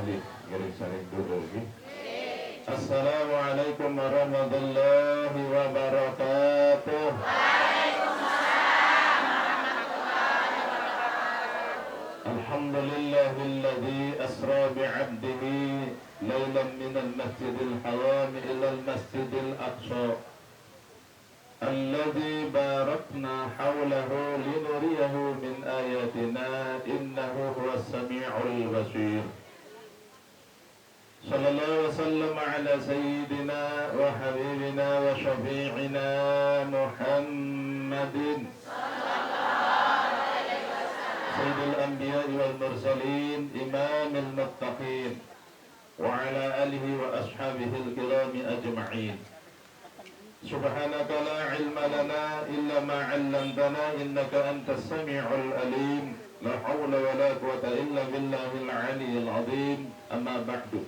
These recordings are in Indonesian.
malih garing saling dulu lagi. Assalamualaikum warahmatullahi wabarakatuh. Alhamdulillahilladzi asra bi'abdihi laylan minal masjidil haram ilal masjidil aqsa alladzi barakna hawlahu linuriyahu min ayatina innahu huwas sami'ul basir. Sallallahu wasallam ala sayyidina wa habibina wa syafi'ina Muhammadin sayyidil anbiya'i wal mursalin imamil muttaqin wa ala alihi wa ashabihil kirami ajma'in. Subhanaka la ilma lana illa ma 'allamtana innaka antas sami'ul alim. La hawla wa la quwwata illa billahil 'aliyyil 'azim. Amma ba'du.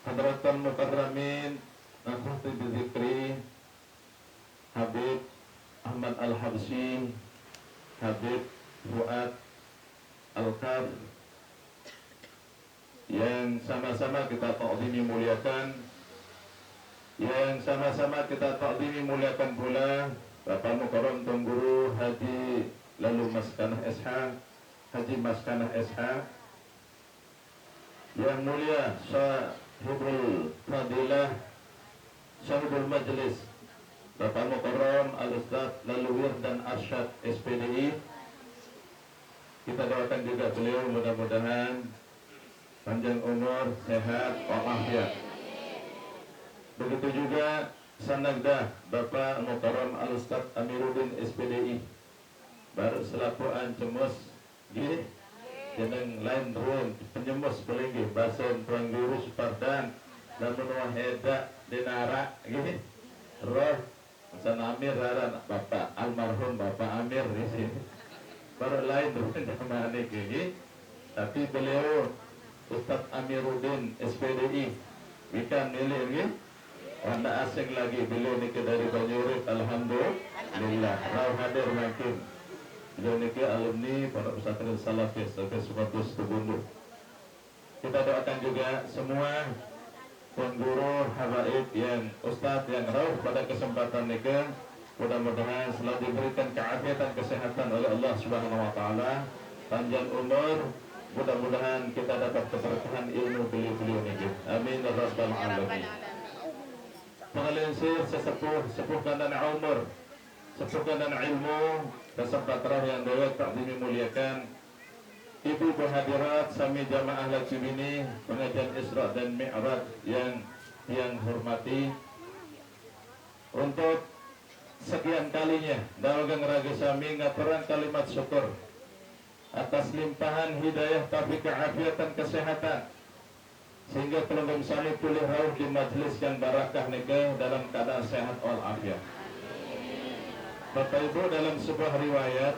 Hadratan mukarramin, nakhti bizikri Habib Ahmad Al-Habsyi, Habib Fuad Al-Kaf, yang sama-sama kita ta'zimi muliakan, yang sama-sama kita ta'zimi muliakan pula Bapak Mukarram Tuan Guru Haji Lalu Maskanah SH, Haji Maskanah SH, yang mulia Sahibul Fadilah, Sahibul Majlis Bapak Mukarram Al-Ustaz Laluwir dan Arsyad SPDI. Kita doakan juga beliau mudah-mudahan panjang umur, sehat, walafiat. Begitu juga Sanagdah Bapak Mukarram Al-Ustaz Amiruddin SPDI, baru selaku ancemus gini jeneng lain ruang penyemus pelinggi basen tuan guru Supardan namun waheda dinara gini roh sana Amir raran Bapak almarhum Bapak Amir di sini baru lain ruang nama ini gini, tapi beliau Ustaz Amiruddin SPDI bukan milik ini wanda asing lagi, beliau ini dari Banyurit. Alhamdulillah rauh hadir makin. Beliau niki alumni Pondok Pesantren Salafis Sukatus Tubundu. Kita doakan juga semua tuan guru habaib yang ustadz yang rauh pada kesempatan niki, mudah-mudahan selalu diberikan keafiatan kesehatan oleh Allah Subhanahu wa taala, panjang umur, mudah-mudahan kita dapat keberkahan ilmu beliau niki. Amin ya rabbal alamin. Pengalinsir sesepuh kanan umur, sepuh kanan ilmu, kesempatan yang dewek tak dimuliakan ibu hadirat sami jamaah lajib ini pengajian Isra dan Mi'raj yang hormati, untuk sekian kalinya dawagang raga sami ngaturan kalimat syukur atas limpahan hidayah taufik keafiatan kesehatan sehingga pelanggan sami pulih rauh di majlis yang barakah nikah dalam keadaan sehat walafiat. Bapak Ibu, dalam sebuah riwayat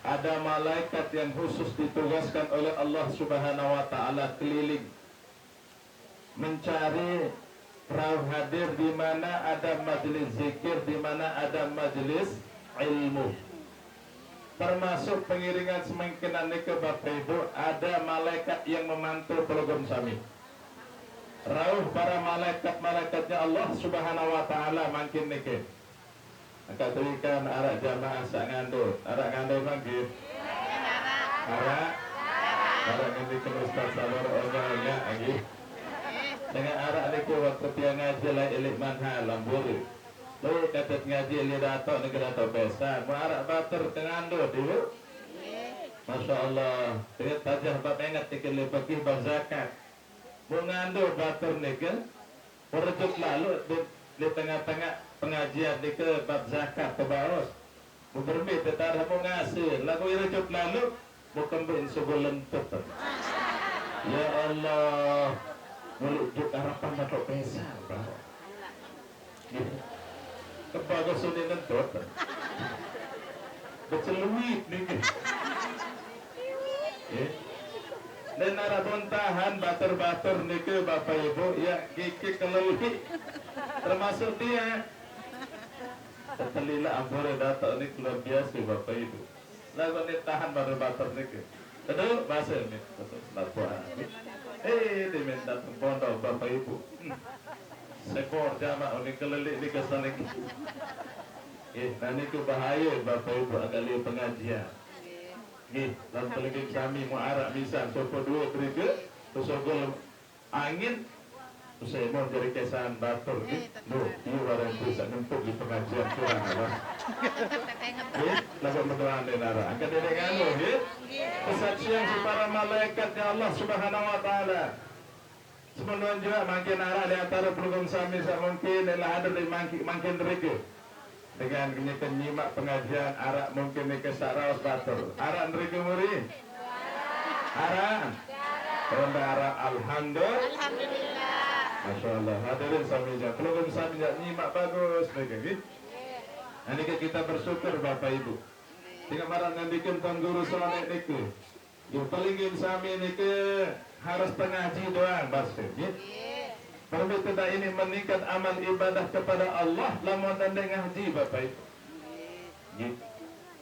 ada malaikat yang khusus ditugaskan oleh Allah Subhanahu wa taala keliling mencari rauh hadir di mana ada majelis zikir, di mana ada majelis ilmu. Termasuk pengiringan semangkinan ke Bapak Ibu, ada malaikat yang memantau program sami. Rauh para malaikat-malaikatnya Allah Subhanahu wa taala makin nike. Angkat tuikan arak jamaah sak ngandut. Arak ngandut manggil. Arak ini ke Ustaz Sabar orangnya lagi. Dengan arak niku waktu tiang ngaji lah elik manha lamburi. Lu kata ngaji li dato negara dato besan. Mu arak bater ngandut dulu. Masya Allah. Dengan tajah bab ingat dikili bagi bab zakat. Mu ngandut bater niku. Perjuk lalu di tengah-tengah pengajian di ke bab zakat ke baros berbeda tetara mau ngasih lagu irujut lalu mau kembali sebulan tetap. Ya Allah, melujuk harapan atau pesa bro kebaga sunin nentot berceluit nih dan arah bontahan bater-bater nih ke Bapak Ibu ya kiki kelelih termasuk dia tertelila ampore data ini luar biasa Bapak Ibu. Lagu ini tahan baru bater nih. Aduh, bahasa ini. Lapuan. Diminta pondok Bapak Ibu. Sekor jamaah ini kelilik di kesalik. Nanti ke bahaya Bapak Ibu agali pengajian. Dan pelagik kami muarak misal sopo dua berike, sogol angin, saya mau dari kesan batur ini barang bisa nempuk di pengajian kurang apa? Lagu berdoa di nara. Angkat dari kamu, kesaksian si para malaikatnya Allah Subhanahu Wa Taala. Semuanya juga makin arah di antara program sami mungkin adalah ada di makin berike. Dengan nyimak pengajian arak mungkin ni kesaraos batur arak nerika muri arak ronda arak alhamdulillah Masya Allah hadirin samija program samija nyimak bagus mereka gitu. Ini kita bersyukur Bapak Ibu tinggal marah nandikan tuan guru soalnya niku yang paling sami niku harus pengaji doang basir gitu. Perlu tidak ini meningkat amal ibadah kepada Allah lamun anda ngaji Bapak Ibu.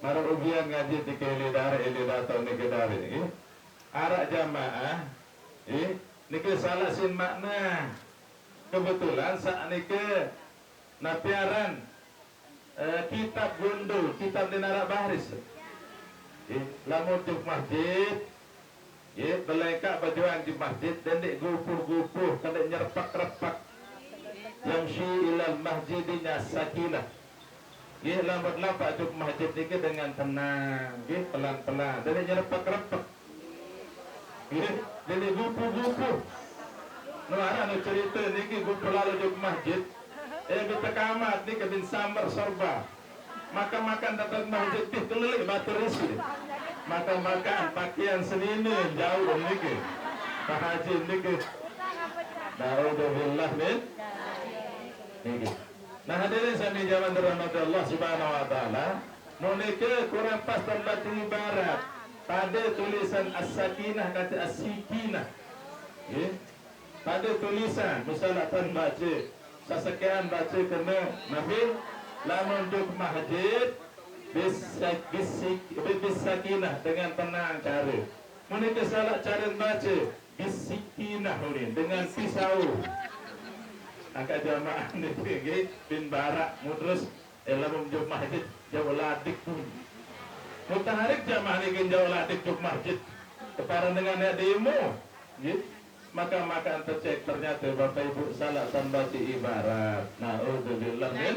Marah ujian ngaji di kelidar datang di kedar ini. Arak jamaah, nike salah sin makna. Kebetulan saat nike napiaran kitab gundul, kitab di narak baris. Lamun di masjid. Belengkak bajuan di masjid dan dek gupuh-gupuh kan dek nyerpak-repak yamshi ilal masjidnya sakinah lambat-lambat juk masjid ini dengan tenang pelan-pelan dan dek nyerpak-repak dan dek gupuh-gupuh nuara nu cerita ni gupuh lalu juk masjid kita kamat ni bin samar sorba makan-makan datang masjid keliling batu risi makan pakaian senini jauh niki Pak Haji niki naudzubillah min niki. Nah hadirin sami jaman rahmat Allah Subhanahu Wa Taala munike kurang pas terbaca ibarat pada tulisan as-sakinah kata as-sikinah pada tulisan misalnya tan baca sesekian baca kena nabi lamun duk masjid bisakinah dengan tenang cara. Mereka salah cara baca bisakinah dengan pisau. Angkat jamaah ni bin barak mudrus dalam jum masjid jauh ladik pun. Mutaharik jamaah ni jauh ladik jum masjid. Keparan dengan ada demo. Maka tercek ternyata Bapak Ibu salah baca ibarat. Naudzubillah min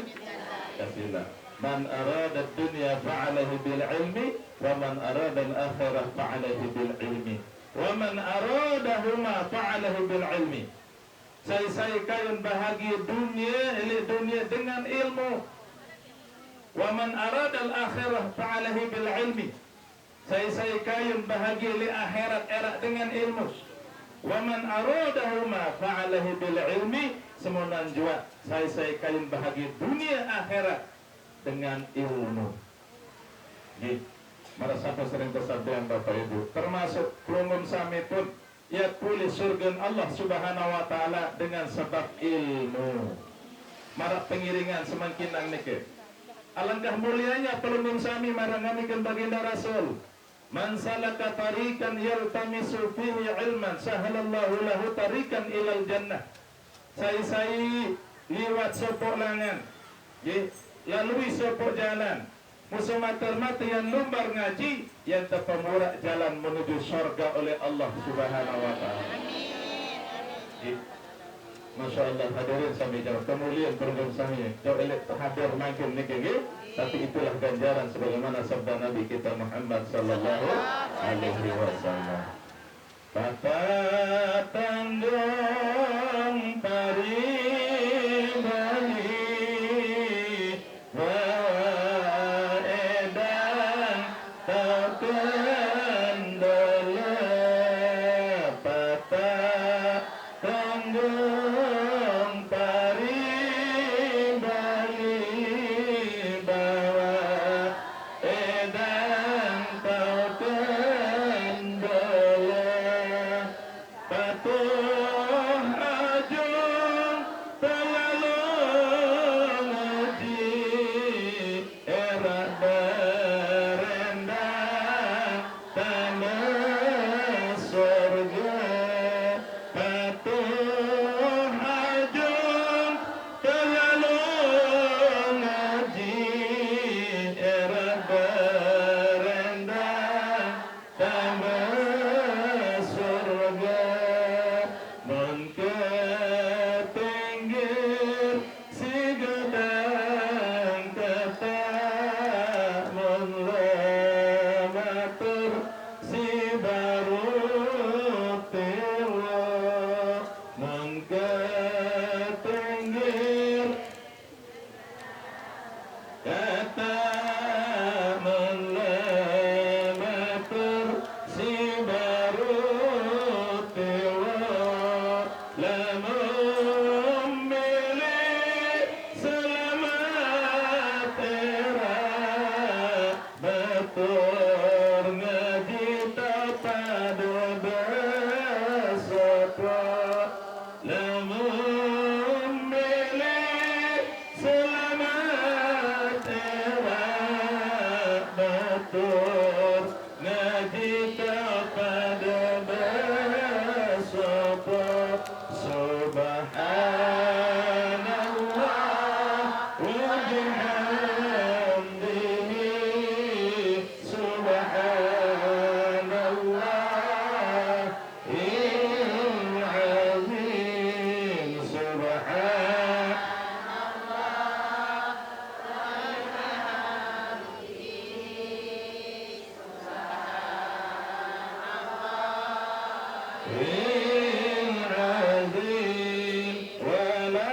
kasilah. Man arada dunya fa'alaihi bil ilmi wa man arada al-akhirah fa'alaihi bil ilmi wa man aradahuma fa'alaihi bil ilmi. Saya kayun bahagia dunia dengan ilmu. Wa man arada al-akhirah fa'alaihi bil ilmi. Saya kayun bahagia li akhirat erak dengan ilmu. Wa man aradahuma fa'alaihi bil ilmi. Semuanya juga saya kayun bahagia dunia akhirat dengan ilmu. Merasa sering kesadaran Bapak Ibu. Termasuk pelumum sami pun ia tulis surga Allah Subhanahu Wa Taala dengan sebab ilmu. Marah pengiringan semakin nang nike. Alangkah mulianya pelumum sami marah ngamikan baginda Rasul. Man salaka tarikan yaltamisu fihi ilman sahalallahu lahu tarikan ilal jannah. Saya liwat sopok langan. Lalui sopok jalan musuh mata yang lumbar ngaji yang terpemurak jalan menuju surga oleh Allah Subhanahu Wa Taala. Masya Allah hadirin sami jauh kemuliaan program sami jauh elok hadir makin niki tapi itulah ganjaran sebagaimana sabda Nabi kita Muhammad sallallahu alaihi wasallam. Tata tanggung pari Patuh aju kata melamatur si baru tewa lamun milik selamat tera batur ngaji pada besopo lamun milik selamat tera batur ngaji pada besopo subhanallah wa bihamdihi subhanallah azim azim wala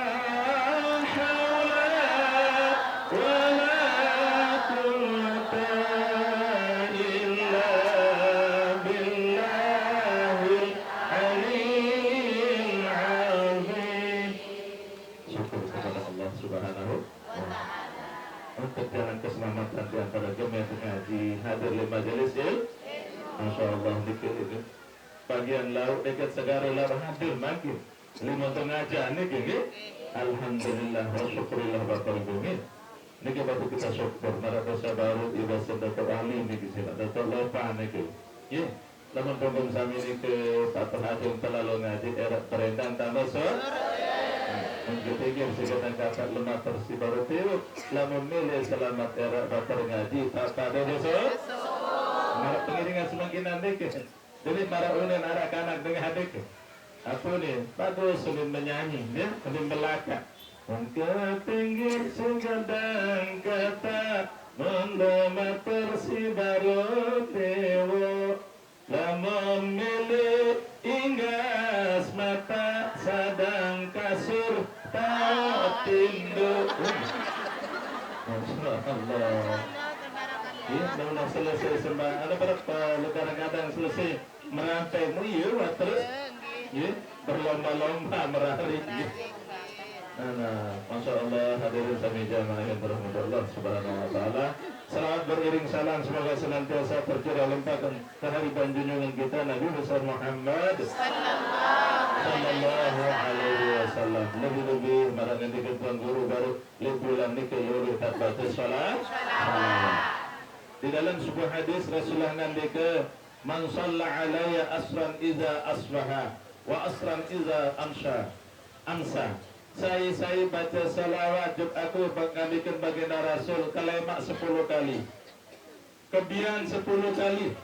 hawla wala quwwata illa billahil aliyyil azim. Syukur kepada Allah Subhanahu wa ta'ala untuk jalan keselamatan di antara jemaah ngaji hadir di majelis ilmu. Masya Allah dikit itu bagian laut dekat segara laut hadir makin lima tengaja niki alhamdulillah wa syukurillah bakal bumi niki batu kita syukur nara dosa baru iba sedekah ahli niki sila dato lepa niki ya lamun pembom sami niki patah hajung terlalu ngaji erat perendang tambah sor menjepikir sikatan kakak lemah tersi baru tiru lamun milih selamat erat bakal ngaji tata dosa marah pengiringan semakin niki jadi para unen anak anak dengan hadik apa nih bagus unen menyanyi ya unen belaka angkat tinggi segadang kata mendama persibaru tewo lama milih inggas mata sadang kasur tak tindu Masya Allah. Ya, sudah selesai sembah. Ada berapa kadang-kadang selesai merantai muyu terus, ya berlomba-lomba merari. Nah, Masya Allah hadirin sami jamaah yang berahmat Allah Subhanahu Wa Taala. Selamat beriring salam semoga senantiasa tercurah limpahkan ke hari junjungan kita Nabi besar Muhammad Sallallahu Alaihi Wasallam. Lebih-lebih marah nanti tuan guru baru libulan ni keluru tak baca salat. Di dalam sebuah hadis Rasulullah nandika man shalla alayya asran iza asbaha wa asran iza amsa. Saya baca salawat jub aku mengambilkan baginda Rasul kalemak 10 kali. Kebian 10 kali.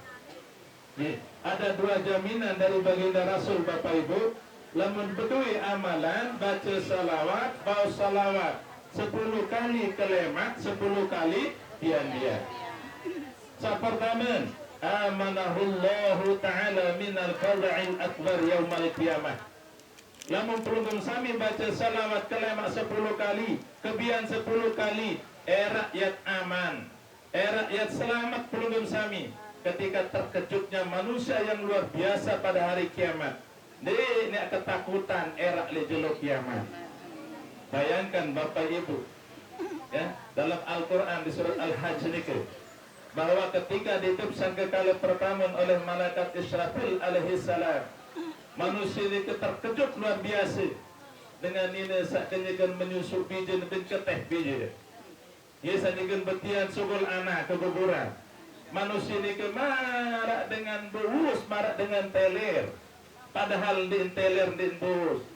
Ada 2 jaminan dari baginda Rasul Bapak Ibu. Lamun bedui amalan baca salawat, bau salawat 10 kali kalemak 10 kali dian-dian. Pertama, amanahullahu ta'ala minal fada'il akbar yaumal qiyamah. Lamun pelunggum sami baca salawat kalimat 10 kali, kebian 10 kali, rakyat aman, rakyat selamat pelunggum sami ketika terkejutnya manusia yang luar biasa pada hari kiamat. Ini ketakutan le jeluk kiamat. Bayangkan Bapak Ibu, ya, dalam Al-Quran di surat Al-Hajj ini bahwa ketika ditubsan kekali pertama oleh malaikat Israfil alaihi salam, manusia ini terkejut luar biasa dengan ini sakanya kan menyusup biji dan keteh biji. Ya sakanya betian sugul anak ke kuburan. Manusia ini marah dengan buus, marah dengan teler. Padahal di teler di buus.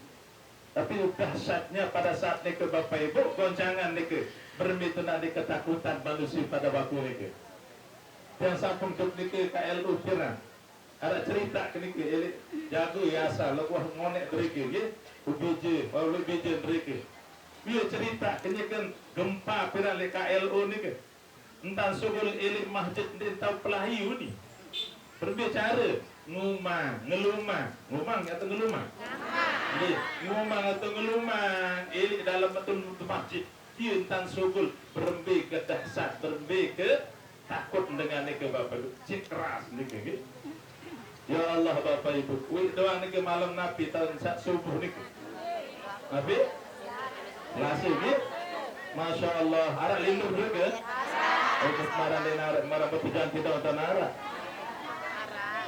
Tapi dahsyatnya pada saat ini ke Bapak Ibu goncangan ini bermituna di ketakutan manusia pada waktu ini. Yang sampun duk niki KLU kira ada cerita niki jago yasa lewah ngonek driki nggih ubije wae bije driki bieu cerita ini kan gempa pira le KLU niki entan sugul ilik masjid di tau pelahiu ni berbicara ngumang ngelumang ngumang atau ngelumang nggih ngumang atau ngelumang ilik dalam betul masjid dia entan sugul berembi ke Bapak Ibu. Wih doang nih ke malam nabi tahun subuh nih. Nabi? Lasih nih. Masya Allah. Arak lindung juga. Untuk marah bertujuan kita untuk nara.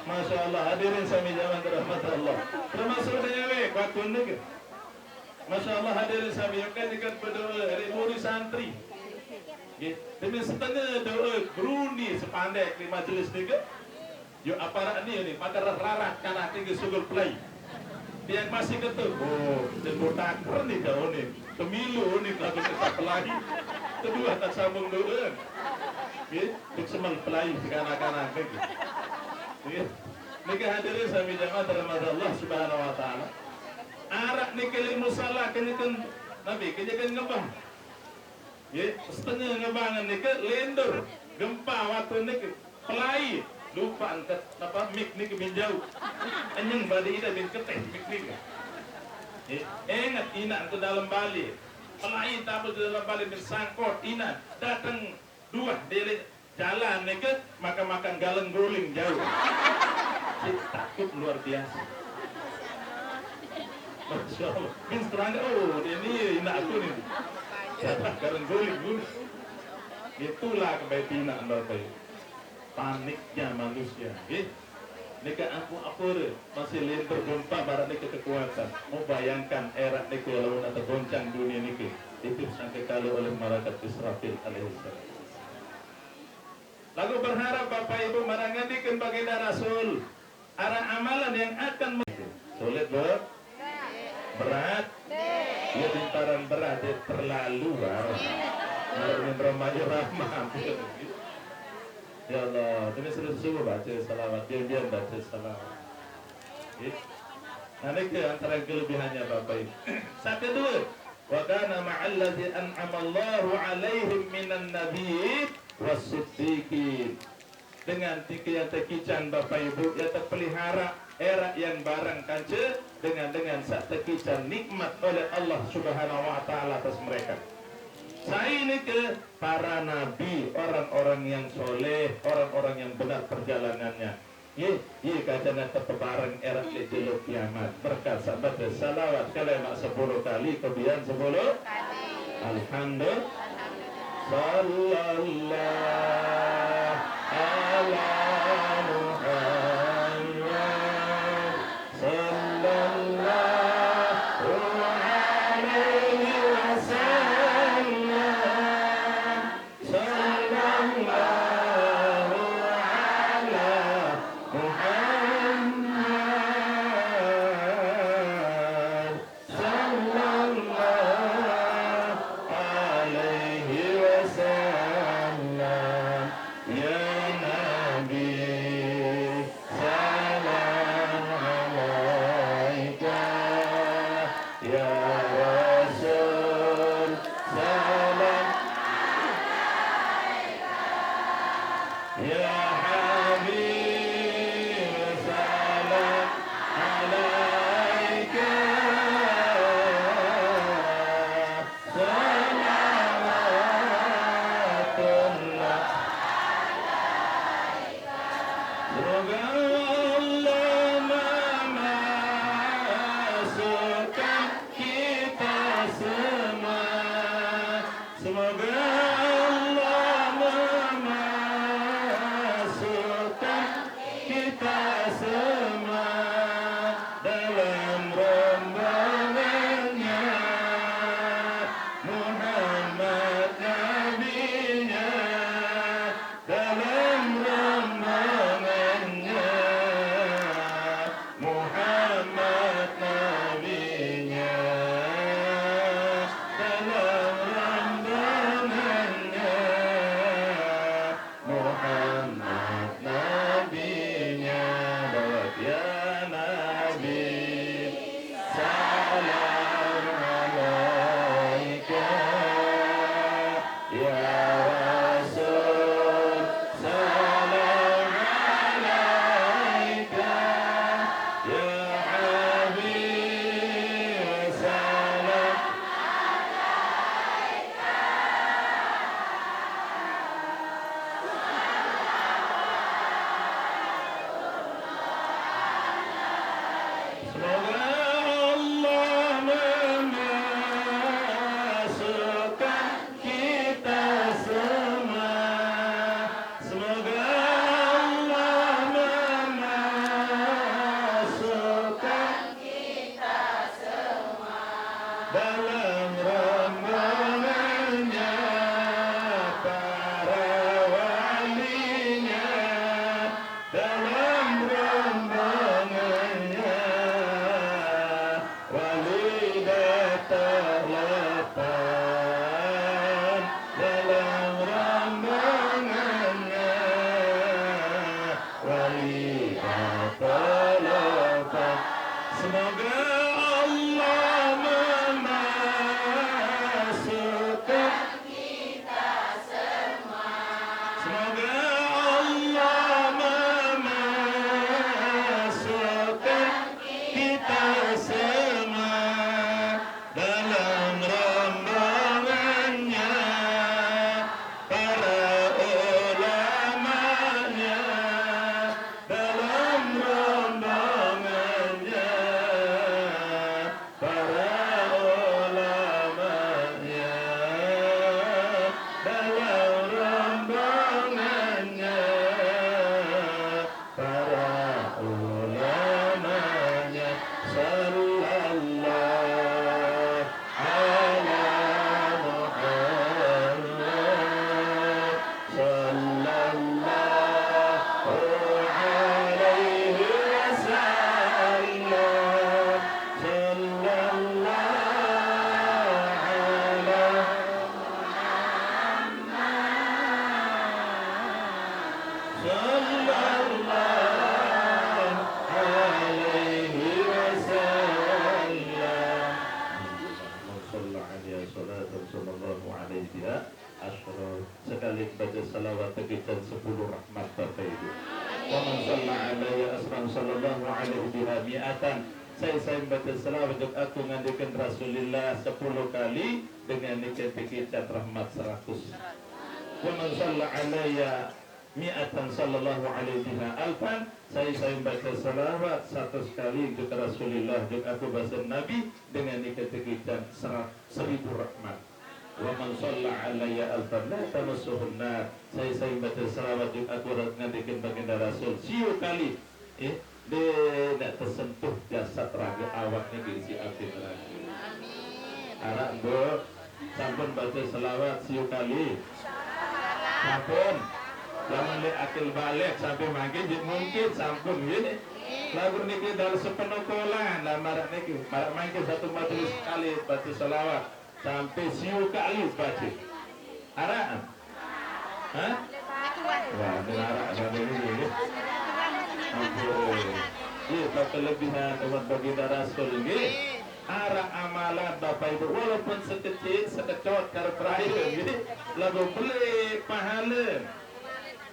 Masya Allah. Hadirin sami zaman rahmat Allah. Termasuk dewe waktu nih. Masya Allah hadirin sami kan berdoa dari murid santri. Demi setengah doa beruni sepandai di majelis nih. Yuk aparat ni maka rarat karena tinggi sugul play. Dia masih ketuk. Oh, dan botakar nih jauh nih. Pemilu nih lagu kita pelai. Kedua tak sambung doa. Duk semang pelai kanak-kanak gitu. Nika hadirin sami jamaah rahmat Allah Subhanahu wa taala. Arak nika musala kenyakan Nabi kenyakan ngebang. Setengah ngebangan nika lendur gempa waktu nika pelai lupa angkat apa mik nika binjau. Anyeng badi ida bin keteh mik nika. Ingat ina ke dalam balik. Pelai tabel di dalam balik bin sangkot ina datang dua dari jalan nika makan galeng guling jauh. Takut luar biasa. Masya Allah. Bin serangga, oh ini ina aku nih. Jatah galeng guling. Itulah kebaikan anda tahu. Paniknya manusia. Nika aku masih lentur gempa barat nika kekuatan. Mau bayangkan era nika lawan atau goncang dunia nika. Itu sampai kali oleh malaikat Israfil alaihissalam. Lalu berharap Bapak Ibu marangadikan baginda Rasul. Arah amalan yang akan sulit berat. Ya bintaran berat ya terlalu berat. Menurut remaja rahmat. Ya Allah, demi seluruh baca salawat, diam-diam baca salawat. Nah ini antara kelebihannya Bapak Ibu. Saat kedua, wa kana ma'alladzi an'ama Allahu 'alaihim minan nabiyyin was-siddiqin. Dengan tiga yang tekican Bapak Ibu ya terpelihara era yang barang kanca dengan saat tekican nikmat oleh Allah Subhanahu wa taala atas mereka. Saya ini ke para nabi, orang-orang yang soleh, orang-orang yang benar perjalanannya. Ye kacana terpebarang era lejelo kiamat. Berkat sahabat salawat kalimat 10 kali, kemudian 10 alhamdulillah. Sallallahu ala Muhammad sallallahu alaihi wasallam sallallahu ala Muhammad sallallahu alaihi wasallam ya Semoga Allah memasukkan kita semua dalam rombongannya, para ulamanya, dalam rombongannya, para ulamanya, dalam rombongannya, para ulamanya. Sallallahu ala Muhammad, sallallahu alaihi wasallam, sallallahu ala sallallahu alaihi wasallam. Sallallahu salatan sallallahu alaihi biha asyra. Sekali baca salawat tegitan 10 rahmat Bapak Ibu. Wa man shalla alaihi asran sallallahu alaihi biha mi'atan. Saya baca salawat untuk aku ngandikan Rasulullah 10 kali dengan tegitan rahmat 100. Wa man shalla alaihi mi'atan sallallahu alaihi biha alfan. Saya baca salawat 100 kali untuk Rasulullah untuk aku bahasa Nabi dengan dikatakan 1000 rahmat. Wa man shalla alayya alfan la tamassuhun nar. Saya baca salawat untuk aku ngandikan baginda Rasul 10 kali. Dia tidak tersentuh jasad raga awaknya diisi api neraka. Amin. Arak bu, sampun baca salawat 10 kali. Sampun. Jangan lihat akil balik sampai makin mungkin sampun gini. Lagu niki dalam sepenuh kolan lah marak niki. Marak makin satu majelis sekali baca salawat sampai 10 kali baca. Araan? Hah? Wah, ini araan sampai ini. Ampun. Ini kelebihan umat baginda Rasul ini. Arah amalan Bapak Ibu walaupun sekecil sekecot karperair gini lagu beli pahala.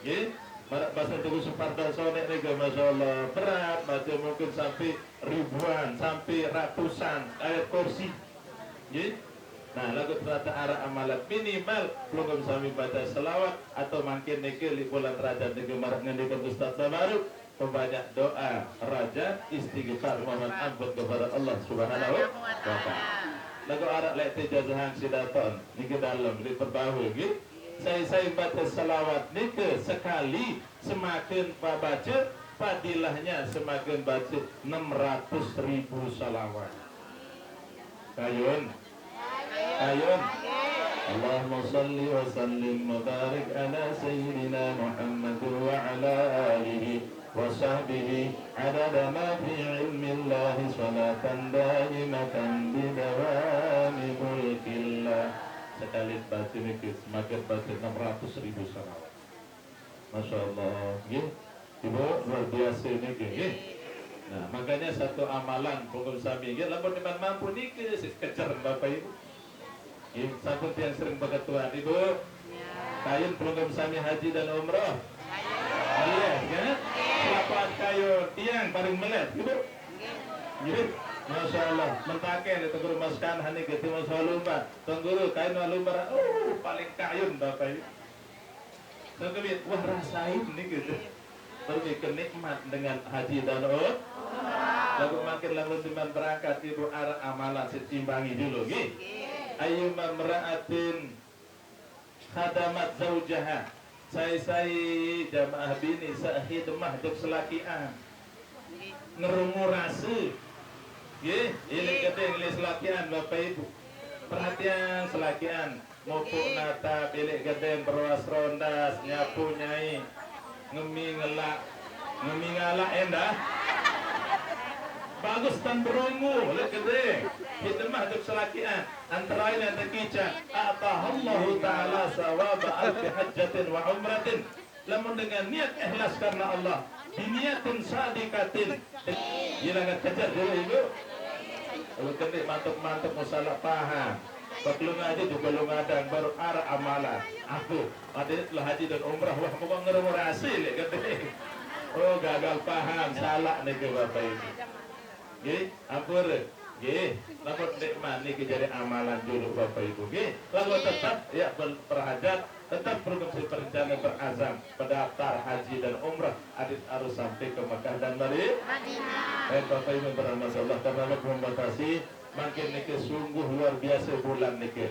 Ya, bahasa Teguh Suparda Sonek nih, Masya Allah berat, baca mungkin sampai ribuan, sampai ratusan ayat kursi. Ya, nah lagu ternyata arah amalan minimal belum kami baca selawat atau makin nikil di bulan Rajab di Gemarak ngendikan Ustaz Tabaruk membanyak doa raja istighfar mohon ampun kepada Allah Subhanahu wa Ta'ala. Lagu arah lek jazahan sidaton niki dalam di perbahu gitu. Saya baca salawat nike sekali semakin baca fadilahnya semakin baca 600.000 salawat. Kayun Allahumma salli wa sallim wa barik ala sayyidina Muhammad wa ala alihi wa sahbihi adada ma fi ilmi Allah salatan daimatan bidawami mulkillah. Sekali baca ini semakin baca 600.000 salawat. Masya Allah, Ibu luar biasa ini. Nah makanya satu amalan pokok sami, lamun iman mampu nih kejar Bapak Ibu. Sampun yang sering berketuan Ibu. Kayun program sami haji dan umroh. Iya, kan? Selapat kayun tiang paling melet, Ibu. Masya Allah, mentake di tengguru maskan hani ke timur lumba, tengguru kain lumba, paling kayun Bapak Ibu. Tengguru, wah rasain nih gitu. Pergi ke nikmat dengan haji dan lalu makin lalu diman berangkat Ibu arah amalan setimbangi dulu, gitu. Ayyuma mra'atin khadamat zaujaha. Saya jamaah bini sahidmah duk selakian ngerungu rasa. Ye, ini gede ngelis selakian Bapak Ibu. Perhatian selakian, mopuk nata bilik gede perwas rondas nyapu nyai ngemi ngalak endah. Bagus tan berungu lek gede. Hidmah duk selakian antara lain ada kica atahallahu ta'ala sawaba alfi hajjatin wa umratin. Lamun dengan niat ikhlas karena Allah, biniatin sadikatin. Jangan kejar dulu Ibu. Kalau gede mantap-mantap masalah paham. Kalau ngaji juga lu ngadang baru arah amalan. Aku ada telah haji dan umrah wah mau ngerumur hasil ya gede. Oh gagal paham salah nih ke bapak ini. Gih, ampun. Gih, lalu nikmat nih kejadian amalan dulu bapak ibu. Gih, lalu tetap ya berhajat, tetap berfungsi perencana berazam, pendaftar haji dan umrah. Adit harus sampai ke Mekah dan balik. Bapak ibu beramasallah karena Allah membatasi. Makin nike sungguh luar biasa bulan nike.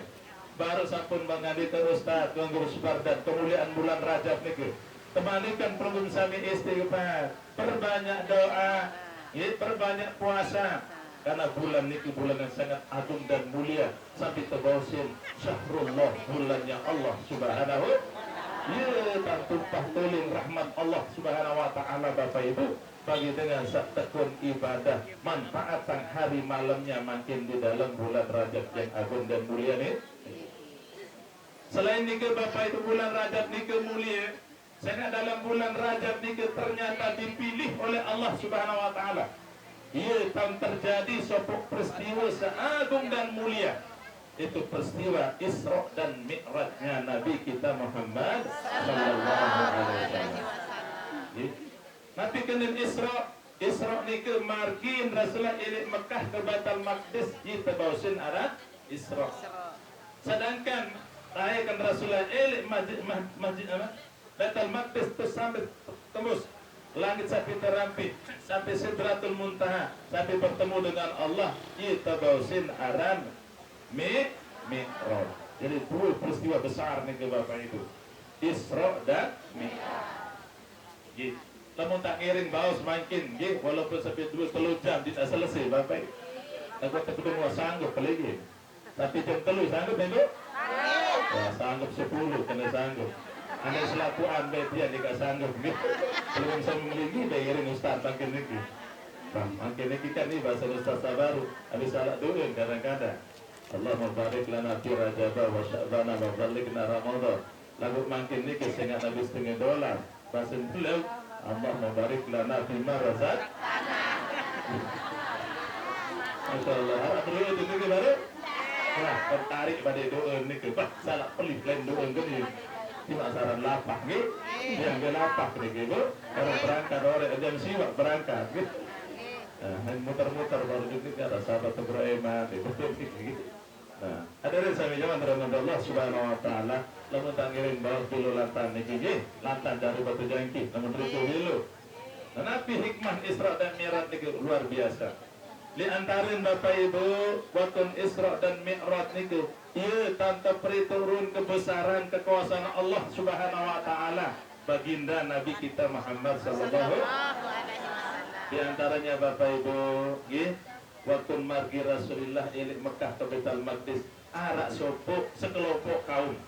Baru sampun mengadi terus Ustaz Ganggur dan kemuliaan bulan Rajab nike. Temanikan program sami istighfar, perbanyak doa, ya, perbanyak puasa. Karena bulan nike bulan yang sangat agung dan mulia sampai terbausin syahrullah bulannya Allah Subhanahu. Ya, tak tumpah tuling rahmat Allah Subhanahu wa taala Bapak Ibu. Bagi dengan tekun ibadah manfaat sang hari malamnya makin di dalam bulan Rajab yang agung dan mulia nih. Selain nike Bapak itu bulan Rajab nike mulia, saya dalam bulan Rajab nike ternyata dipilih oleh Allah Subhanahu wa taala. Ia akan terjadi sopok peristiwa seagung dan mulia. Itu peristiwa Isra dan Mi'rajnya Nabi kita Muhammad sallallahu alaihi wasallam. Nabi kenin Isra nike margin Rasulullah ilik Mekah ke Baitul Maqdis kita bausin arah Isra. Sedangkan kan Rasulullah ilik masjid Baitul Maqdis terus sampai tembus langit sampai terampi sampai Sidratul Muntaha sampai bertemu dengan Allah kita bausin arah Mi'raj. Jadi dua peristiwa besar nih Bapak Ibu, Isra dan Mi'raj. Namun tak ngiring baus makin, walaupun sampai 2-3 jam tidak selesai Bapak. Aku tak kedua sanggup lagi. Tapi jam 3 sanggup nih ya, sanggup 10 kena sanggup. Anda selaku ambil dia tidak sanggup. Belum saya memiliki dia ngiring Ustaz makin lagi. Makin lagi kan ini bahasa Ustaz baru. Habis salah dulu kadang-kadang. Allah mubarik lana fi Rajab wa Sya'ban wa ballighna Ramadan. Lagu makin lagi sehingga habis $1 bahasa beliau Allah mubarik lana fima razaq. Masyaallah. Harap dulu itu ke baru. Wah, tertarik pada doa ni ke. Bah, salah pelik lain doa ke ni. Di masaran lapak ni. Yang dia lapak ni ke. Orang berangkat orang jam siwak berangkat ke. Nah, muter-muter baru juga ke arah sahabat Ibrahim betul gitu. Nah, hadirin sami jaman rahmat Allah Subhanahu wa taala. Lamun tangirin bawah dulu lantan niki lantan dari batu jangki namun itu dulu. Nah, Nabi hikmah Isra dan Mi'raj niki luar biasa. Di antarin Bapak Ibu waktu Isra dan Mi'raj niki ieu tanta periturun kebesaran kekuasaan Allah Subhanahu wa taala baginda Nabi kita Muhammad sallallahu alaihi wasallam. Di antaranya Bapak Ibu nggih waktu margi Rasulullah ilik Mekah ke Baitul Maqdis arak sopok sekelompok kaum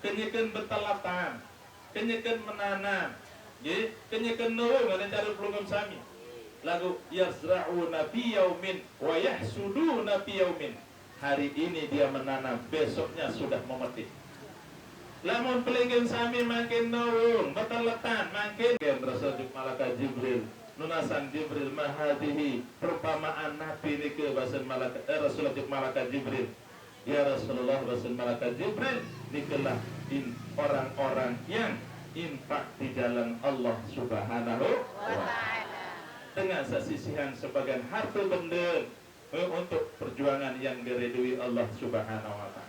kenyekan betalatan kenyekan menanam kenyekan nuwung ada cara pelungam sami lagu yazra'una fi yaumin wa yahsuduna fi yaumin. Hari ini dia menanam besoknya sudah memetik. Lamun pelingin sami makin nuwung betalatan makin Rasul malaikat Jibril nunasan Jibril mahadihi perumpamaan Nabi ini ke bahasa Rasulullah malaikat Jibril. Ya Rasulullah Rasul malaikat Jibril nikelah orang-orang yang infak di jalan Allah Subhanahu wa taala dengan sesisihan sebagian harta benda untuk perjuangan yang diridhoi Allah Subhanahu wa taala.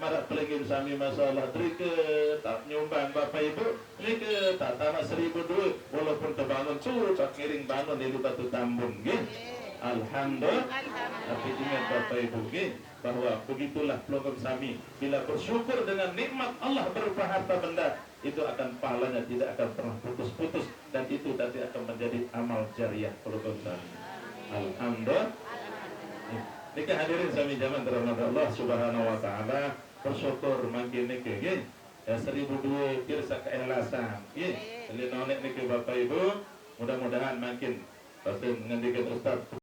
Marak pelingin sami masalah trike tak nyumbang Bapak Ibu trike tak tamat 1000 duit walaupun terbangun curut tak ngiring bangun di batu tambun nggih. Alhamdulillah. Tapi ingat Bapak Ibu nggih bahwa begitulah program sami bila bersyukur dengan nikmat Allah berupa harta benda itu akan pahalanya tidak akan pernah putus-putus dan itu nanti akan menjadi amal jariah program sami. Alhamdulillah. Nika hadirin sami zaman rahmat Allah Subhanahu wa taala bersyukur makin niki nggih. Ya 1000 duit kirsa keikhlasan nggih. Jadi nonek niki Bapak Ibu mudah-mudahan makin pasti ngendikan Ustaz